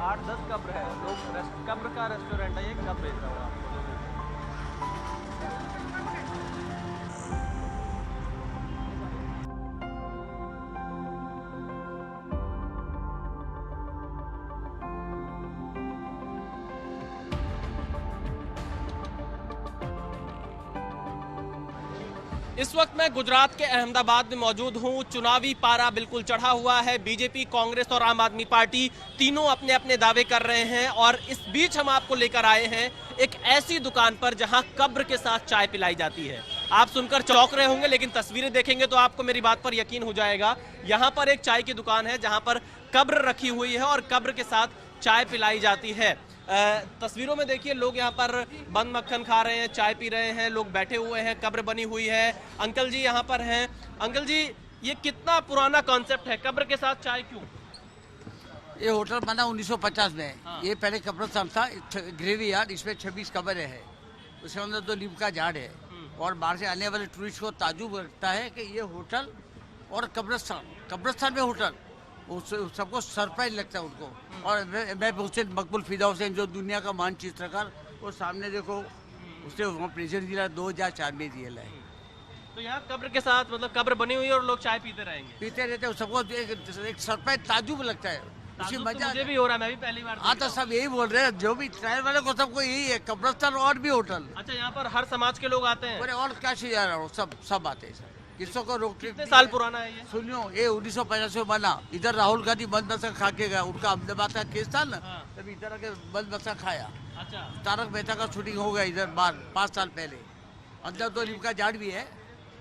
8-10 कब्र है, लोग कब्र का रेस्टोरेंट है ये, कब भेज रहा हूँ आपको। इस वक्त मैं गुजरात के अहमदाबाद में मौजूद हूं। चुनावी पारा बिल्कुल चढ़ा हुआ है। बीजेपी, कांग्रेस और आम आदमी पार्टी तीनों अपने अपने दावे कर रहे हैं और इस बीच हम आपको लेकर आए हैं एक ऐसी दुकान पर जहां कब्र के साथ चाय पिलाई जाती है। आप सुनकर चौंक रहे होंगे, लेकिन तस्वीरें देखेंगे तो आपको मेरी बात पर यकीन हो जाएगा। यहाँ पर एक चाय की दुकान है जहाँ पर कब्र रखी हुई है और कब्र के साथ चाय पिलाई जाती है। तस्वीरों में देखिए लोग यहाँ पर बंद मक्खन खा रहे हैं, चाय पी रहे हैं, लोग बैठे हुए हैं, कब्र बनी हुई है। अंकल जी यहाँ पर हैं। अंकल जी, ये कितना पुराना कॉन्सेप्ट है, कब्र के साथ चाय क्यों? ये होटल बना 1950 में। हाँ। ये पहले कब्रिस्तान था, ग्रेवी यार्ड, इसमें 26 कब्रें है। उसके अंदर 2 नीम का झाड़ है और बाहर से आने वाले टूरिस्ट को ताजुब लगता है कि ये होटल और कब्रिस्तान में होटल, सबको सरप्राइज लगता है उनको। और मैं हुसैन मकबूल फिदा हुसैन जो दुनिया का मान चित्रकार, वो सामने देखो, उसने वहाँ प्रेजेंट दिया 2004 में दिया है। तो यहाँ कब्र के साथ मतलब कब्र बनी हुई है और लोग चाय पीते रहेंगे, पीते रहते हैं, सबको एक सरप्राइज ताजुब लगता है, उसी ताज्जुब तो मजा मुझे भी हो रहा है, मैं भी पहली बार हाँ देख तो रहा सब यही बोल रहे हैं, जो भी ट्रायल वाले को सबको यही है, कब्रिस्तान और भी होटल। हूँ। अच्छा, यहाँ पर हर समाज के लोग आते हैं? बोले और क्या चाहिए यार, सब आते हैं सर, किसको को रोक कितने साल पुराना है ये? सुनियो, ये 1950 में बना। इधर राहुल गांधी बंद बसा खा के गया, उनका अहमदाबाद का केस था ना, हाँ। तभी इधर आके बंद बसा खाया। अच्छा, तारक मेहता का शूटिंग हो गया इधर बाहर 5 साल पहले। अंदर 2 नीम का झाड़ भी है,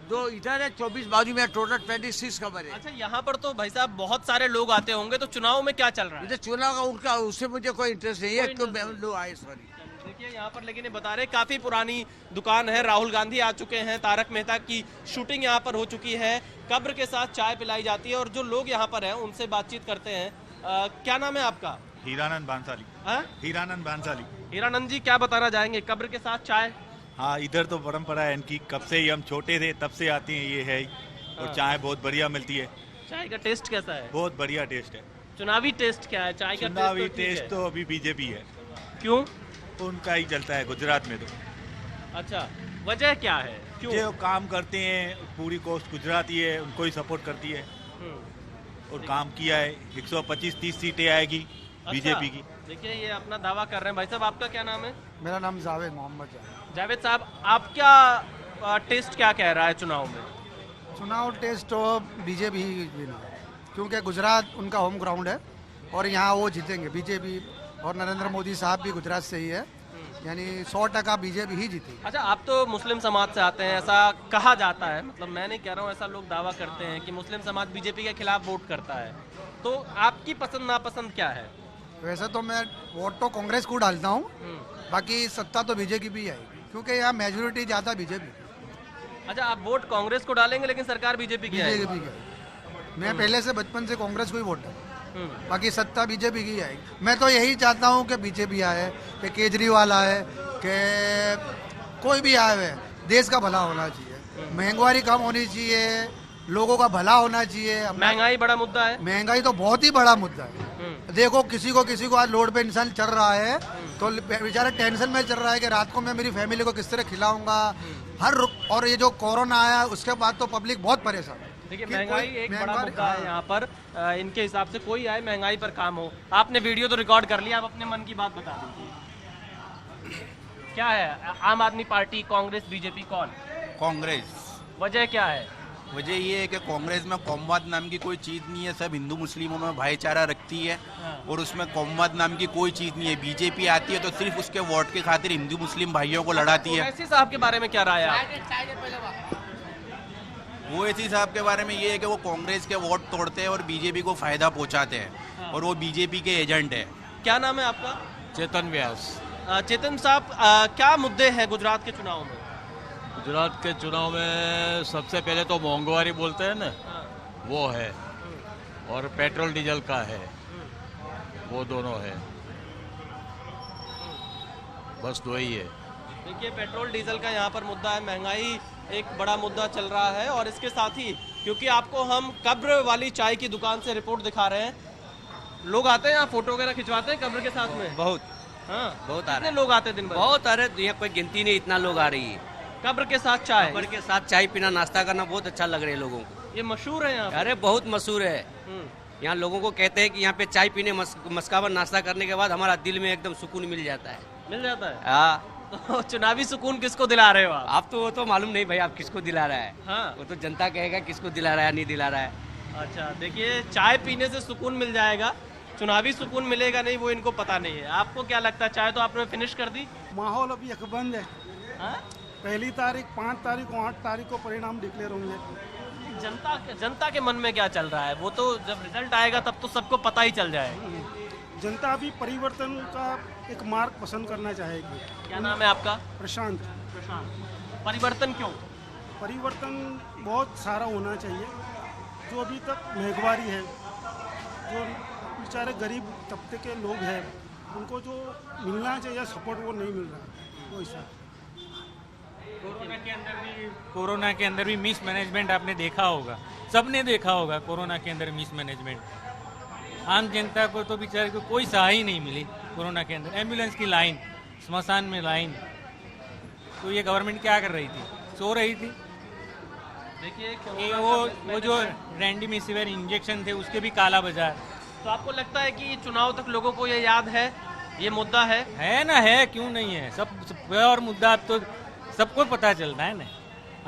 2 इधर है, 24 बाजू में, टोटल 26 कब्र है। अच्छा, यहाँ पर तो भाई साहब बहुत सारे लोग आते होंगे, तो चुनाव में क्या चल रहा है? इधर चुनाव का उनका, उससे मुझे कोई इंटरेस्ट नहीं है, कोई तो interest लोग आए सॉरी। देखिए यहाँ पर, लेकिन ये बता रहे काफी पुरानी दुकान है, राहुल गांधी आ चुके हैं, तारक मेहता की शूटिंग यहाँ पर हो चुकी है, कब्र के साथ चाय पिलाई जाती है और जो लोग यहाँ पर हैं उनसे बातचीत करते हैं। क्या नाम है आपका? हीरानंद बांसाली। हाँ? हीरानंद बांसाली। हीरानंद जी, क्या बताना चाहेंगे, कब्र के साथ चाय? हाँ, इधर तो परंपरा है इनकी, कब से ही हम छोटे थे तब से आती हैं, ये है ही। और चाय बहुत बढ़िया मिलती है। चाय का टेस्ट कैसा है? बहुत बढ़िया टेस्ट है। चुनावी टेस्ट क्या है? चाय का चुनावी टेस्ट टेस्ट तो अभी बीजेपी है, क्यों? उनका ही चलता है गुजरात में तो। अच्छा, वजह क्या है, क्यों? जो काम करते हैं, पूरी कोस्ट गुजराती है, उनको ही सपोर्ट करती है और काम किया है। 125-30 सीटें आएगी बीजेपी की। देखिए ये अपना दावा कर रहे हैं। भाई साहब, आपका क्या नाम है? मेरा नाम जावेद मोहम्मद जावेद। जावेद साहब, आपका टेस्ट क्या कह रहा है चुनाव में? चुनाव टेस्ट तो बीजेपी ही विना है, क्योंकि गुजरात उनका होम ग्राउंड है और यहाँ वो जीतेंगे बीजेपी, और नरेंद्र मोदी साहब भी गुजरात से ही है, यानी 100% बीजेपी ही जीतेगी। अच्छा, आप तो मुस्लिम समाज से आते हैं, ऐसा कहा जाता है, मतलब मैं नहीं कह रहा हूँ, ऐसा लोग दावा करते हैं कि मुस्लिम समाज बीजेपी के खिलाफ वोट करता है, तो आपकी पसंद नापसंद क्या है? वैसे तो मैं वोट तो कांग्रेस को डालता हूँ, बाकी सत्ता तो बीजेपी भी आएगी, क्योंकि यहाँ मेजोरिटी ज़्यादा बीजेपी। अच्छा, आप वोट कांग्रेस को डालेंगे लेकिन सरकार बीजेपी की आएगी? बीजेपी की। मैं पहले से बचपन से कांग्रेस को ही वोट डालता हूँ, बाकी सत्ता बीजेपी की आएगी। मैं तो यही चाहता हूँ कि बीजेपी आए, कि केजरीवाल आए, कि कोई भी आए, देश का भला होना चाहिए, महंगाई कम होनी चाहिए, लोगों का भला होना चाहिए। महंगाई बड़ा मुद्दा है? महंगाई तो बहुत ही बड़ा मुद्दा है। देखो, किसी को आज लोड पे इंसान चल रहा है तो बेचारा टेंशन में चल रहा है कि रात को मैं मेरी फैमिली को किस तरह खिलाऊंगा। और ये जो कोरोना आया उसके बाद तो पब्लिक बहुत परेशान है। देखिए, महंगाई एक बड़ा मुद्दा है यहाँ पर। इनके हिसाब से कोई आए, महंगाई पर काम हो। आपने वीडियो तो रिकॉर्ड कर लिया, आप अपने मन की बात बता दीजिए, क्या है? आम आदमी पार्टी, कांग्रेस, बीजेपी, कौन? कांग्रेस। वजह क्या है? वजह ये है कि कांग्रेस में कौमवाद नाम की कोई चीज़ नहीं है, सब हिंदू मुस्लिमों में भाईचारा रखती है और उसमें कौमवाद नाम की कोई चीज़ नहीं है। बीजेपी आती है तो सिर्फ उसके वोट के खातिर हिंदू मुस्लिम भाइयों को लड़ाती है। ओवैसी साहब के बारे में क्या राय है आपकी? ओवैसी साहब के बारे में ये है कि वो कांग्रेस के वोट तोड़ते हैं और बीजेपी को फायदा पहुंचाते हैं और वो बीजेपी के एजेंट है। क्या नाम है आपका? चेतन व्यास। चेतन साहब, क्या मुद्दे हैं गुजरात के चुनाव में? गुजरात के चुनाव में सबसे पहले तो महंगाई बोलते हैं ना, वो है, और पेट्रोल डीजल का है, वो दोनों है, बस 2 ही है। देखिए, पेट्रोल डीजल का यहाँ पर मुद्दा है, महंगाई एक बड़ा मुद्दा चल रहा है और इसके साथ ही, क्योंकि आपको हम कब्र वाली चाय की दुकान से रिपोर्ट दिखा रहे हैं, लोग आते हैं यहाँ फोटो वगैरह खिंचवाते हैं कब्र के साथ में? बहुत हाँ, बहुत आ कितने रहे लोग आते हैं दिन भर? बहुत आ रहे, यहाँ कोई गिनती नहीं, इतना लोग आ रही है। कब्र के साथ चाय, कब्र के साथ चाय पीना, नाश्ता करना बहुत अच्छा लग रहा है लोगों को। ये मशहूर है यहाँ पे? अरे बहुत मशहूर है। हम्म, यहाँ लोगों को कहते हैं कि यहाँ पे चाय पीने मस्काबन नाश्ता करने के बाद हमारा दिल में एकदम सुकून मिल जाता है। मिल जाता है। हाँ, तो चुनावी सुकून किसको दिला रहे हो आप? आप तो वो तो मालूम नहीं भाई, आप किसको दिला रहा है। हाँ। वो तो जनता कहेगा किसको दिला रहा है नहीं दिला रहा है। अच्छा, देखिए चाय पीने से सुकून मिल जाएगा, चुनावी सुकून मिलेगा नहीं वो इनको पता नहीं है। आपको क्या लगता है, चाय तो आपने फिनिश कर दी? माहौल अभी अकबंद है। हाँ? पहली तारीख, 5 तारीख और 8 तारीख को परिणाम डिक्लेयर होंगे। जनता के मन में क्या चल रहा है, वो तो जब रिजल्ट आएगा तब तो सबको पता ही चल जाएगा। जनता अभी परिवर्तन का एक मार्ग पसंद करना चाहेगी। क्या नाम है आपका? प्रशांत। परिवर्तन क्यों? परिवर्तन बहुत सारा होना चाहिए। जो अभी तक महंगाई है, जो बेचारे गरीब तबके के लोग हैं, उनको जो मिलना चाहिए सपोर्ट वो नहीं मिल रहा। वो ऐसा कोरोना के अंदर भी मिस मैनेजमेंट आपने देखा होगा, सबने देखा होगा। कोरोना के अंदर मिस मैनेजमेंट, आम जनता को तो बेचारे को कोई सहाय नहीं मिली कोरोना के अंदर। एम्बुलेंस की लाइन, स्मशान में लाइन, तो ये गवर्नमेंट क्या कर रही थी? सो रही थी। देखिए वो जो रेमडेसिविर इंजेक्शन थे उसके भी काला बाजार। तो आपको लगता है कि चुनाव तक लोगों को ये याद है, ये मुद्दा है ना? है, क्यों नहीं है? सब और मुद्दा अब तो सबको पता चलता है ना।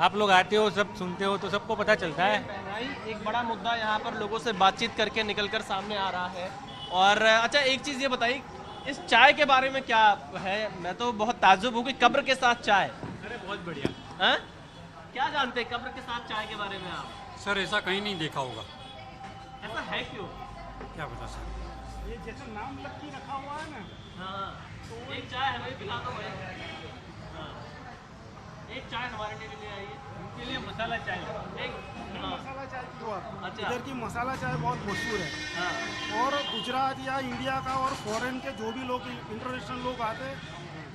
आप लोग आते हो, सब सुनते हो, तो सबको पता चलता है। महंगाई एक बड़ा मुद्दा यहाँ पर लोगों से बातचीत करके निकलकर सामने आ रहा है। और अच्छा, एक चीज़ ये बताइए, इस चाय के बारे में क्या है? मैं तो बहुत ताज्जुब हूँ कि कब्र के साथ चाय। अरे बहुत बढ़िया। हैं? क्या जानते हैं कब्र के साथ चाय के बारे में आप? सर ऐसा कहीं नहीं देखा होगा। ऐसा है क्यों? क्या पता सर। ये जैसे नाम लक्की रखा हुआ है ना, हाँ, तो एक चाय हमें पिला दो भाई। हाँ, एक चाय हमारे लिए ले आइए। उनके लिए मसाला चाय। एक हाँ, मसाला चाय पियो आप। अच्छा। इधर की मसाला चाय बहुत मशहूर है। हाँ, और गुजरात या इंडिया का और फॉरेन के जो भी लोग, इंटरनेशनल लोग आते हैं,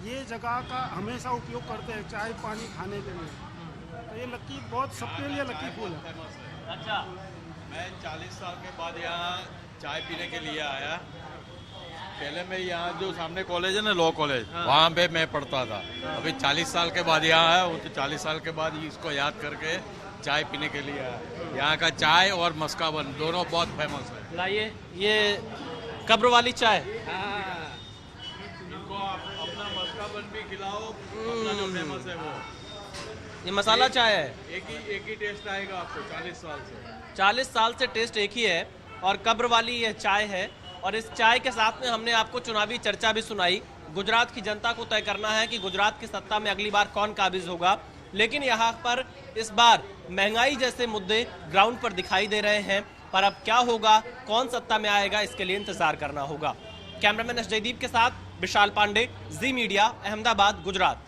ये जगह का हमेशा उपयोग करते हैं चाय पानी खाने के लिए। तो ये लक्की बहुत सबके लिए लक्की फूल है। अच्छा। मैं 40 साल के बाद यहाँ चाय पीने के लिए आया। पहले मैं यहाँ जो सामने कॉलेज है ना, लॉ कॉलेज, वहाँ पे मैं पढ़ता था। अभी 40 साल के बाद यहाँ आया, वो तो 40 साल के बाद इसको याद करके चाय पीने के लिए आया। यहाँ का चाय और मस्काबन दोनों बहुत फेमस है। लाइए ये कब्र वाली चाय। इनको आप अपना मस्काबन भी खिलाओ, अपना जो फेमस है वो। ये मसाला चाय है। एक ही टेस्ट आएगा आपको 40 साल से। 40 साल से टेस्ट एक ही है और कब्र वाली यह चाय है। और इस चाय के साथ में हमने आपको चुनावी चर्चा भी सुनाई। गुजरात की जनता को तय करना है कि गुजरात की सत्ता में अगली बार कौन काबिज होगा। लेकिन यहाँ पर इस बार महंगाई जैसे मुद्दे ग्राउंड पर दिखाई दे रहे हैं। पर अब क्या होगा, कौन सत्ता में आएगा, इसके लिए इंतजार करना होगा। कैमरामैन एस जयदीप के साथ विशाल पांडे, जी मीडिया, अहमदाबाद, गुजरात।